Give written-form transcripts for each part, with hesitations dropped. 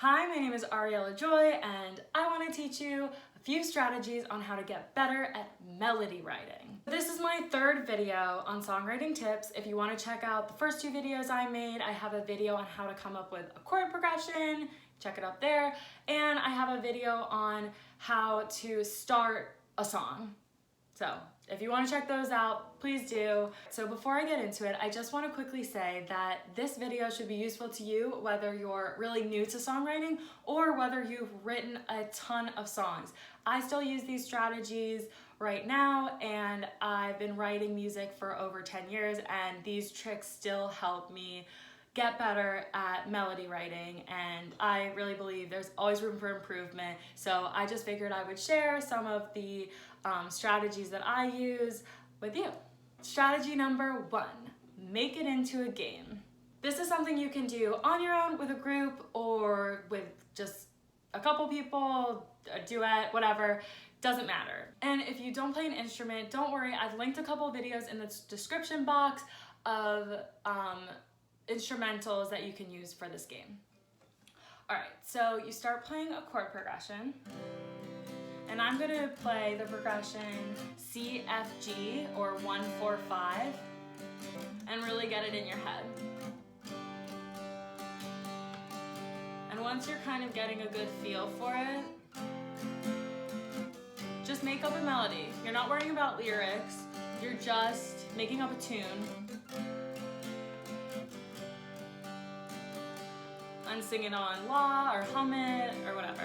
Hi, my name is Ariella Joy, and I want to teach you a few strategies on how to get better at melody writing. This is my third video on songwriting tips. If you want to check out the first two videos I made, I have a video on how to come up with a chord progression, check it out there, and I have a video on how to start a song. So if you want to check those out, please do. So before I get into it, I just want to quickly say that this video should be useful to you whether you're really new to songwriting or whether you've written a ton of songs. I still use these strategies right now, and I've been writing music for over 10 years, and these tricks still help me get better at melody writing, and I really believe there's always room for improvement. So I just figured I would share some of the strategies that I use with you. Strategy number 1, make it into a game. This is something you can do on your own, with a group, or with just a couple people, a duet, whatever, doesn't matter. And if you don't play an instrument, don't worry, I've linked a couple videos in the description box of instrumentals that you can use for this game. All right, so you start playing a chord progression, and I'm gonna play the progression C, F, G, or 1, 4, 5, and really get it in your head. And once you're kind of getting a good feel for it, just make up a melody. You're not worrying about lyrics, you're just making up a tune and sing it on la or hum it or whatever.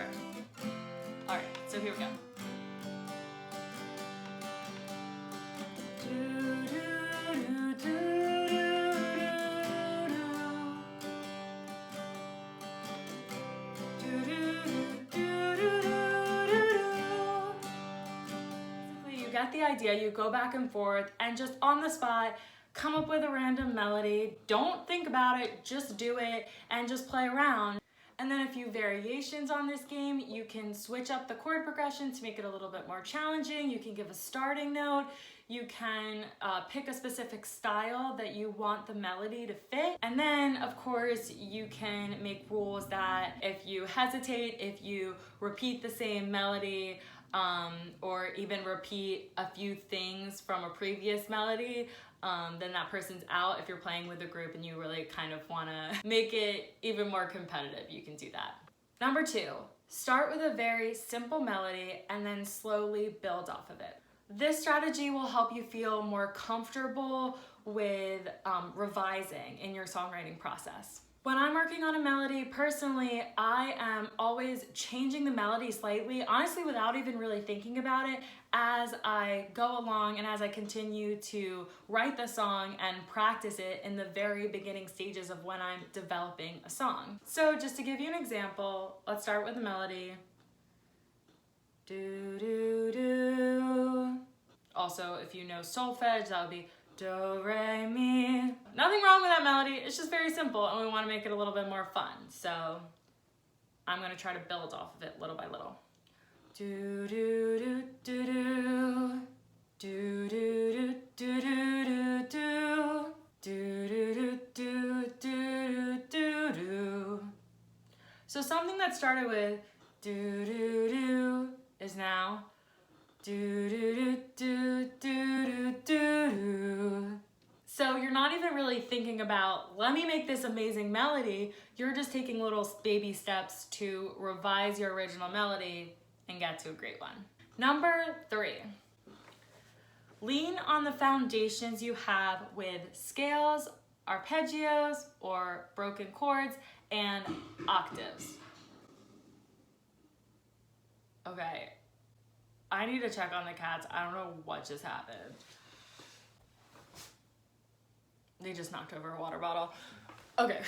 All right, so here we go. You get the idea, you go back and forth and just on the spot, come up with a random melody. Don't think about it, just do it and just play around. And then a few variations on this game. You can switch up the chord progression to make it a little bit more challenging. You can give a starting note. You can pick a specific style that you want the melody to fit. And then, of course, you can make rules that if you hesitate, if you repeat the same melody, or even repeat a few things from a previous melody, then that person's out. If you're playing with a group and you really kind of want to make it even more competitive, you can do that. Number 2, start with a very simple melody and then slowly build off of it. This strategy will help you feel more comfortable with revising in your songwriting process. When I'm working on a melody, personally, I am always changing the melody slightly, honestly without even really thinking about it, as I go along and as I continue to write the song and practice it in the very beginning stages of when I'm developing a song. So just to give you an example, let's start with the melody. Do, do, do. Also, if you know solfege, that would be do, re, mi. Nothing wrong with that melody, it's just very simple and we want to make it a little bit more fun. So I'm going to try to build off of it little by little. Do, do, do, do, do. Do, do, do, do, do, do. Do, do, do, do, do, do. So something that started with do, do, do is now do, do, do, do, do, do, do. So you're not even really thinking about, let me make this amazing melody. You're just taking little baby steps to revise your original melody and get to a great one. Number 3, lean on the foundations you have with scales, arpeggios, or broken chords, and octaves. Okay. I need to check on the cats. I don't know what just happened. They just knocked over a water bottle. Okay.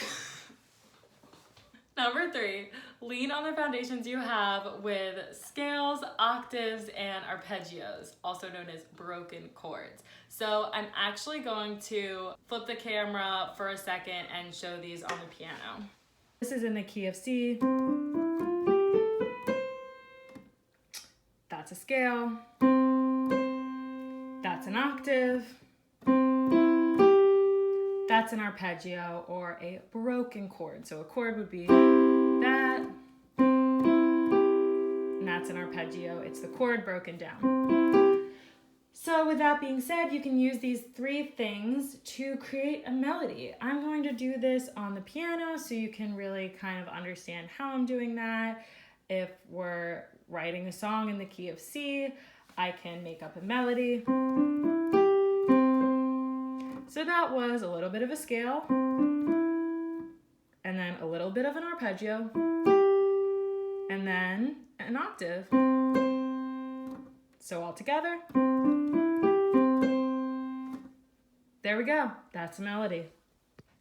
Number 3, lean on the foundations you have with scales, octaves, and arpeggios, also known as broken chords. So I'm actually going to flip the camera for a second and show these on the piano. This is in the key of C. That's a scale, that's an octave, that's an arpeggio or a broken chord. So a chord would be that, chord broken down. So with that being said, you can use these 3 things to create a melody. I'm going to do this on the piano so you can really kind of understand how I'm doing that. If we're writing a song in the key of C, I can make up a melody. So that was a little bit of a scale, and then a little bit of an arpeggio, and then an octave. So all together, there we go, that's a melody.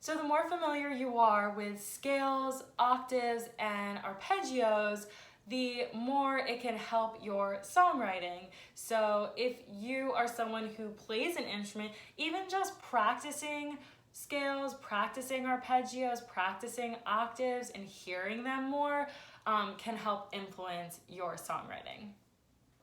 So the more familiar you are with scales, octaves, and arpeggios, the more it can help your songwriting. So if you are someone who plays an instrument, even just practicing scales, practicing arpeggios, practicing octaves, and hearing them more can help influence your songwriting.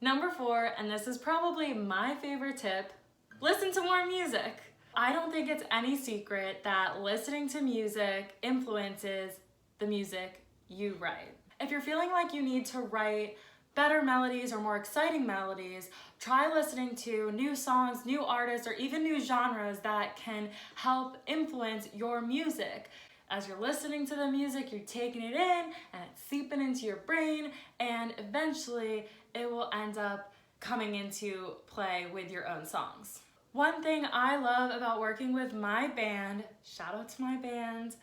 Number 4, and this is probably my favorite tip, listen to more music. I don't think it's any secret that listening to music influences the music you write. If you're feeling like you need to write better melodies or more exciting melodies, try listening to new songs, new artists, or even new genres that can help influence your music. As you're listening to the music, you're taking it in and it's seeping into your brain, and eventually it will end up coming into play with your own songs. One thing I love about working with my band, shout out to my band,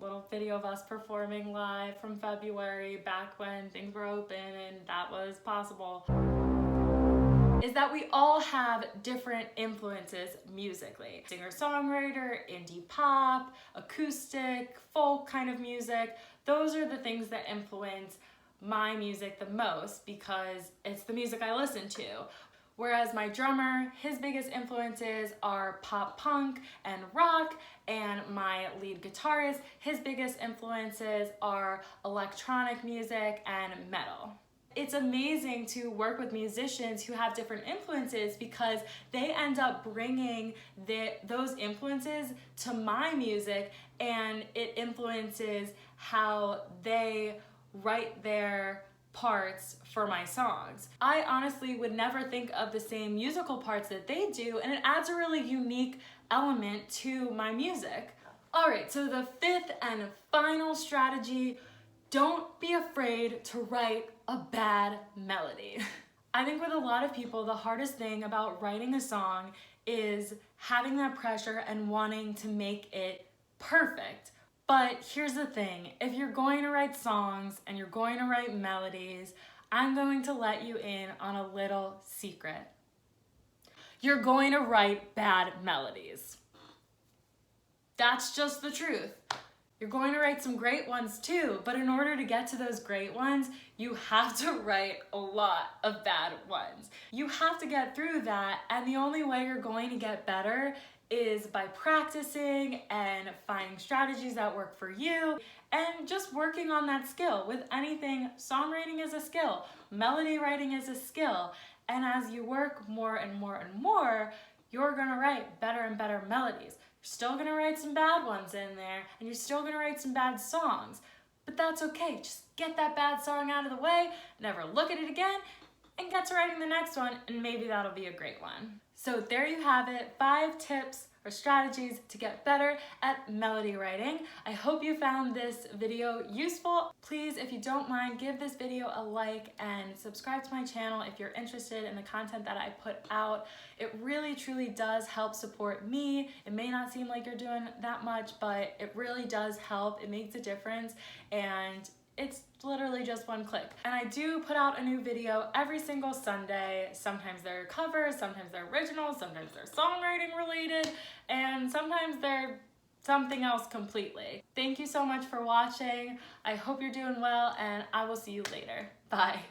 little video of us performing live from February, back when things were open and that was possible, is that we all have different influences musically. Singer-songwriter, indie pop, acoustic, folk kind of music. Those are the things that influence my music the most because it's the music I listen to. Whereas my drummer, his biggest influences are pop punk and rock, and my lead guitarist, his biggest influences are electronic music and metal. It's amazing to work with musicians who have different influences because they end up bringing those influences to my music, and it influences how they write their parts for my songs. I honestly would never think of the same musical parts that they do, and it adds a really unique element to my music. All right, so the 5th and final strategy, don't be afraid to write a bad melody. I think with a lot of people, the hardest thing about writing a song is having that pressure and wanting to make it perfect. But here's the thing, if you're going to write songs and you're going to write melodies, I'm going to let you in on a little secret. You're going to write bad melodies. That's just the truth. You're going to write some great ones too, but in order to get to those great ones, you have to write a lot of bad ones. You have to get through that, and the only way you're going to get better is by practicing and finding strategies that work for you and just working on that skill. With anything, songwriting is a skill, melody writing is a skill, and as you work more and more and more, you're gonna write better and better melodies. You're still gonna write some bad ones in there, and you're still gonna write some bad songs, but that's okay. Just get that bad song out of the way, never look at it again, and get to writing the next one, and maybe that'll be a great one. So there you have it, 5 tips or strategies to get better at melody writing. I hope you found this video useful. Please, if you don't mind, give this video a like and subscribe to my channel if you're interested in the content that I put out. It really truly does help support me. It may not seem like you're doing that much, but it really does help. It makes a difference, and it's literally just one click. And I do put out a new video every single Sunday. Sometimes they're covers, sometimes they're originals, sometimes they're songwriting related, and sometimes they're something else completely. Thank you so much for watching. I hope you're doing well, and I will see you later. Bye.